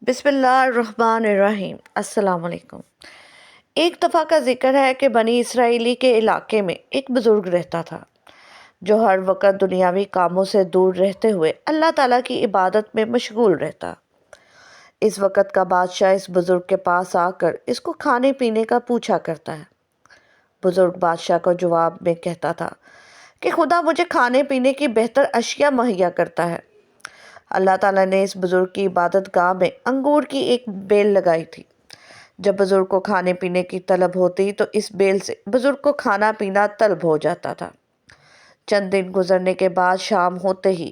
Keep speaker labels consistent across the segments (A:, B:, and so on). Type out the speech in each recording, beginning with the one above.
A: بسم اللہ الرحمن الرحیم۔ السلام علیکم۔ ایک دفعہ کا ذکر ہے کہ بنی اسرائیلی کے علاقے میں ایک بزرگ رہتا تھا جو ہر وقت دنیاوی کاموں سے دور رہتے ہوئے اللہ تعالیٰ کی عبادت میں مشغول رہتا۔ اس وقت کا بادشاہ اس بزرگ کے پاس آ کر اس کو کھانے پینے کا پوچھا کرتا ہے۔ بزرگ بادشاہ کو جواب میں کہتا تھا کہ خدا مجھے کھانے پینے کی بہتر اشیاء مہیا کرتا ہے۔ اللہ تعالیٰ نے اس بزرگ کی عبادت گاہ میں انگور کی ایک بیل لگائی تھی۔ جب بزرگ کو کھانے پینے کی طلب ہوتی تو اس بیل سے بزرگ کو کھانا پینا طلب ہو جاتا تھا۔ چند دن گزرنے کے بعد شام ہوتے ہی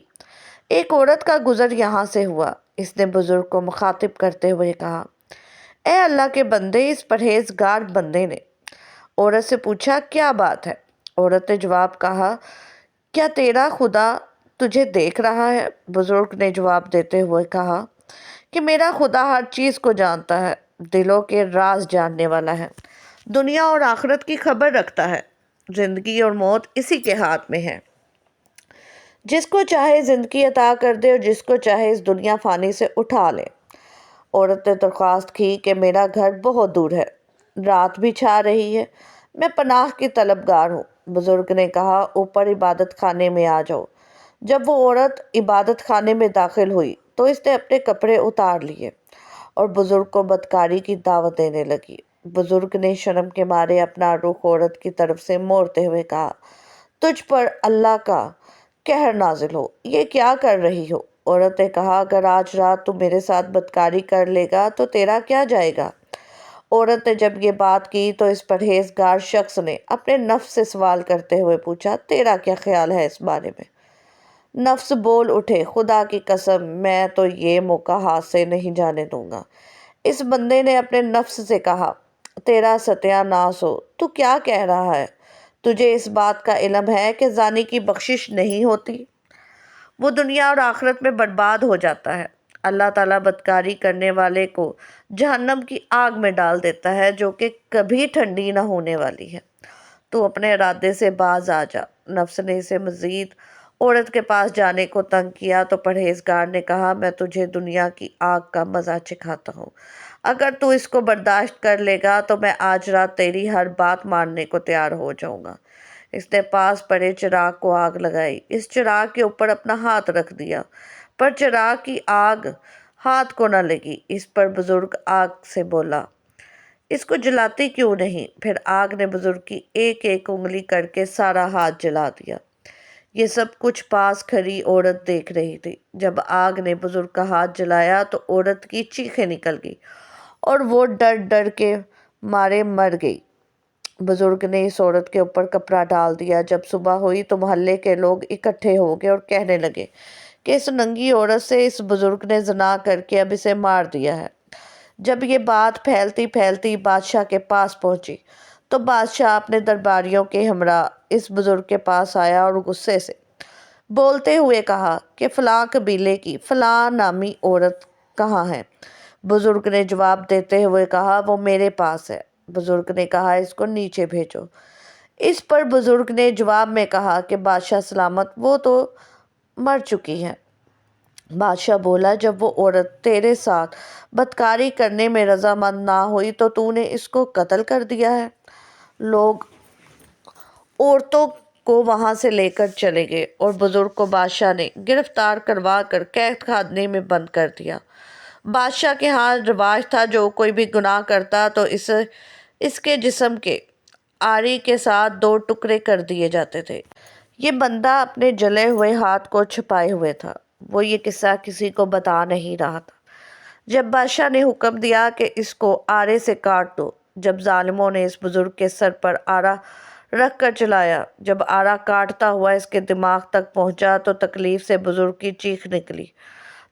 A: ایک عورت کا گزر یہاں سے ہوا۔ اس نے بزرگ کو مخاطب کرتے ہوئے کہا، اے اللہ کے بندے، اس پرہیزگار بندے نے عورت سے پوچھا، کیا بات ہے؟ عورت نے جواب کہا، کیا تیرا خدا تجھے دیکھ رہا ہے؟ بزرگ نے جواب دیتے ہوئے کہا کہ میرا خدا ہر چیز کو جانتا ہے، دلوں کے راز جاننے والا ہے، دنیا اور آخرت کی خبر رکھتا ہے، زندگی اور موت اسی کے ہاتھ میں ہے، جس کو چاہے زندگی عطا کر دے اور جس کو چاہے اس دنیا فانی سے اٹھا لے۔ عورت نے درخواست کی کہ میرا گھر بہت دور ہے، رات بھی چھا رہی ہے، میں پناہ کی طلبگار ہوں۔ بزرگ نے کہا، اوپر عبادت خانے میں آ جاؤ۔ جب وہ عورت عبادت خانے میں داخل ہوئی تو اس نے اپنے کپڑے اتار لیے اور بزرگ کو بدکاری کی دعوت دینے لگی۔ بزرگ نے شرم کے مارے اپنا رخ عورت کی طرف سے موڑتے ہوئے کہا، تجھ پر اللہ کا قہر نازل ہو، یہ کیا کر رہی ہو؟ عورت نے کہا، اگر آج رات تو میرے ساتھ بدکاری کر لے گا تو تیرا کیا جائے گا؟ عورت نے جب یہ بات کی تو اس پرہیزگار شخص نے اپنے نفس سے سوال کرتے ہوئے پوچھا، تیرا کیا خیال ہے اس بارے میں؟ نفس بول اٹھے، خدا کی قسم، میں تو یہ موقع ہاتھ سے نہیں جانے دوں گا۔ اس بندے نے اپنے نفس سے کہا، تیرا ستیہ ناس ہو، تو کیا کہہ رہا ہے؟ تجھے اس بات کا علم ہے کہ زانی کی بخشش نہیں ہوتی، وہ دنیا اور آخرت میں برباد ہو جاتا ہے۔ اللہ تعالیٰ بدکاری کرنے والے کو جہنم کی آگ میں ڈال دیتا ہے جو کہ کبھی ٹھنڈی نہ ہونے والی ہے۔ تو اپنے ارادے سے باز آ جا۔ نفس نے اسے مزید عورت کے پاس جانے کو تنگ کیا تو پرہیزگار نے کہا، میں تجھے دنیا کی آگ کا مزہ چکھاتا ہوں، اگر تو اس کو برداشت کر لے گا تو میں آج رات تیری ہر بات ماننے کو تیار ہو جاؤں گا۔ اس نے پاس پڑے چراغ کو آگ لگائی، اس چراغ کے اوپر اپنا ہاتھ رکھ دیا، پر چراغ کی آگ ہاتھ کو نہ لگی۔ اس پر بزرگ آگ سے بولا، اس کو جلاتی کیوں نہیں؟ پھر آگ نے بزرگ کی ایک ایک انگلی کر کے سارا ہاتھ جلا دیا۔ یہ سب کچھ پاس کھڑی عورت دیکھ رہی تھی۔ جب آگ نے بزرگ کا ہاتھ جلایا تو عورت کی چیخیں نکل گئی اور وہ ڈر ڈر کے مارے مر گئی۔ بزرگ نے اس عورت کے اوپر کپڑا ڈال دیا۔ جب صبح ہوئی تو محلے کے لوگ اکٹھے ہو گئے اور کہنے لگے کہ اس ننگی عورت سے اس بزرگ نے زنا کر کے اب اسے مار دیا ہے۔ جب یہ بات پھیلتی پھیلتی بادشاہ کے پاس پہنچی تو بادشاہ اپنے درباریوں کے ہمراہ اس بزرگ کے پاس آیا اور غصے سے بولتے ہوئے کہا کہ فلاں قبیلے کی فلاں نامی عورت کہاں ہے؟ بزرگ نے جواب دیتے ہوئے کہا، وہ میرے پاس ہے۔ بزرگ نے کہا، اس کو نیچے بھیجو۔ اس پر بزرگ نے جواب میں کہا کہ بادشاہ سلامت، وہ تو مر چکی ہے۔ بادشاہ بولا، جب وہ عورت تیرے ساتھ بدکاری کرنے میں رضامند نہ ہوئی تو تو نے اس کو قتل کر دیا ہے۔ لوگ عورتوں کو وہاں سے لے کر چلے گئے اور بزرگ کو بادشاہ نے گرفتار کروا کر قید خانے میں بند کر دیا۔ بادشاہ کے ہاں رواج تھا، جو کوئی بھی گناہ کرتا تو اس کے جسم کے آری کے ساتھ 2 ٹکڑے کر دیے جاتے تھے۔ یہ بندہ اپنے جلے ہوئے ہاتھ کو چھپائے ہوئے تھا۔ وہ یہ قصہ کسی کو بتا نہیں رہا تھا۔ جب بادشاہ نے حکم دیا کہ اس کو آرے سے کاٹ دو، جب ظالموں نے اس بزرگ کے سر پر آرا رکھ کر چلایا، جب آرا کاٹتا ہوا اس کے دماغ تک پہنچا تو تکلیف سے بزرگ کی چیخ نکلی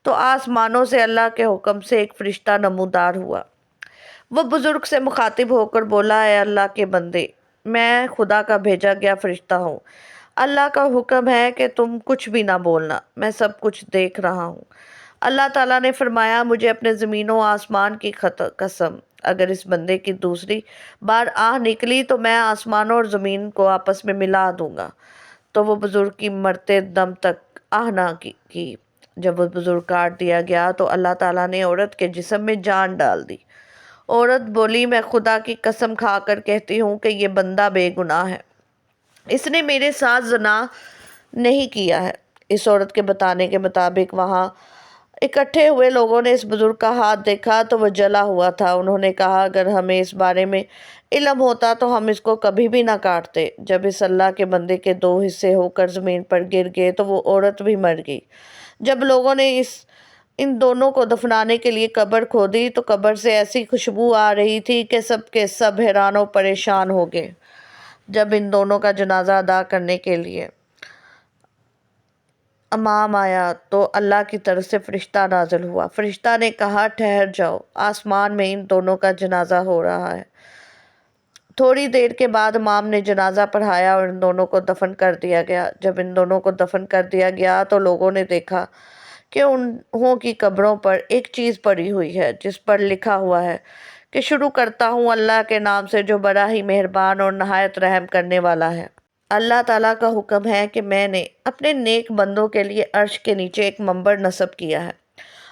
A: تو آسمانوں سے اللہ کے حکم سے ایک فرشتہ نمودار ہوا۔ وہ بزرگ سے مخاطب ہو کر بولا، اے اللہ کے بندے، میں خدا کا بھیجا گیا فرشتہ ہوں۔ اللہ کا حکم ہے کہ تم کچھ بھی نہ بولنا، میں سب کچھ دیکھ رہا ہوں۔ اللہ تعالیٰ نے فرمایا، مجھے اپنے زمین و آسمان کی قسم، اگر اس بندے کی دوسری بار آہ نکلی تو میں آسمانوں اور زمین کو آپس میں ملا دوں گا۔ تو وہ بزرگ کی مرتے دم تک آہ نہ کی۔ جب وہ بزرگ کاٹ دیا گیا تو اللہ تعالیٰ نے عورت کے جسم میں جان ڈال دی۔ عورت بولی، میں خدا کی قسم کھا کر کہتی ہوں کہ یہ بندہ بے گناہ ہے، اس نے میرے ساتھ زنا نہیں کیا ہے۔ اس عورت کے بتانے کے مطابق وہاں اکٹھے ہوئے لوگوں نے اس بزرگ کا ہاتھ دیکھا تو وہ جلا ہوا تھا۔ انہوں نے کہا، اگر ہمیں اس بارے میں علم ہوتا تو ہم اس کو کبھی بھی نہ کاٹتے۔ جب اس اللہ کے بندے کے 2 حصے ہو کر زمین پر گر گئے تو وہ عورت بھی مر گئی۔ جب لوگوں نے ان دونوں کو دفنانے کے لیے قبر کھودی تو قبر سے ایسی خوشبو آ رہی تھی کہ سب کے سب حیران و پریشان ہو گئے۔ جب ان دونوں کا جنازہ ادا کرنے کے لیے امام آیا تو اللہ کی طرف سے فرشتہ نازل ہوا۔ فرشتہ نے کہا، ٹھہر جاؤ، آسمان میں ان دونوں کا جنازہ ہو رہا ہے۔ تھوڑی دیر کے بعد امام نے جنازہ پڑھایا اور ان دونوں کو دفن کر دیا گیا۔ جب ان دونوں کو دفن کر دیا گیا تو لوگوں نے دیکھا کہ انہوں کی قبروں پر ایک چیز پڑی ہوئی ہے جس پر لکھا ہوا ہے کہ شروع کرتا ہوں اللہ کے نام سے جو بڑا ہی مہربان اور نہایت رحم کرنے والا ہے۔ اللہ تعالیٰ کا حکم ہے کہ میں نے اپنے نیک بندوں کے لیے عرش کے نیچے ایک منبر نصب کیا ہے۔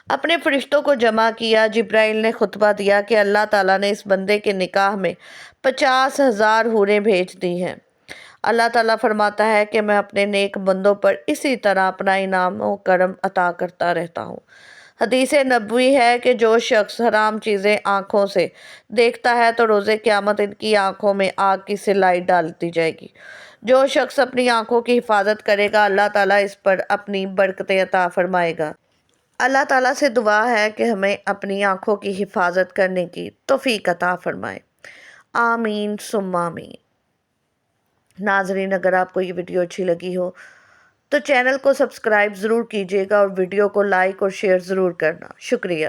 A: اپنے فرشتوں کو جمع کیا۔ جبرائیل نے خطبہ دیا کہ اللہ تعالیٰ نے اس بندے کے نکاح میں 50,000 حوریں بھیج دی ہیں۔ اللہ تعالیٰ فرماتا ہے کہ میں اپنے نیک بندوں پر اسی طرح اپنا انعام و کرم عطا کرتا رہتا ہوں۔ حدیث نبوی ہے کہ جو شخص حرام چیزیں آنکھوں سے دیکھتا ہے تو روز قیامت ان کی آنکھوں میں آگ کی سلائی ڈال دی جائے گی۔ جو شخص اپنی آنکھوں کی حفاظت کرے گا اللہ تعالیٰ اس پر اپنی برکتیں عطا فرمائے گا۔ اللہ تعالیٰ سے دعا ہے کہ ہمیں اپنی آنکھوں کی حفاظت کرنے کی توفیق عطا فرمائے۔ آمین ثم آمین۔ ناظرین، اگر آپ کو یہ ویڈیو اچھی لگی ہو تو چینل کو سبسکرائب ضرور کیجیے گا اور ویڈیو کو لائک اور شیئر ضرور کرنا۔ شکریہ۔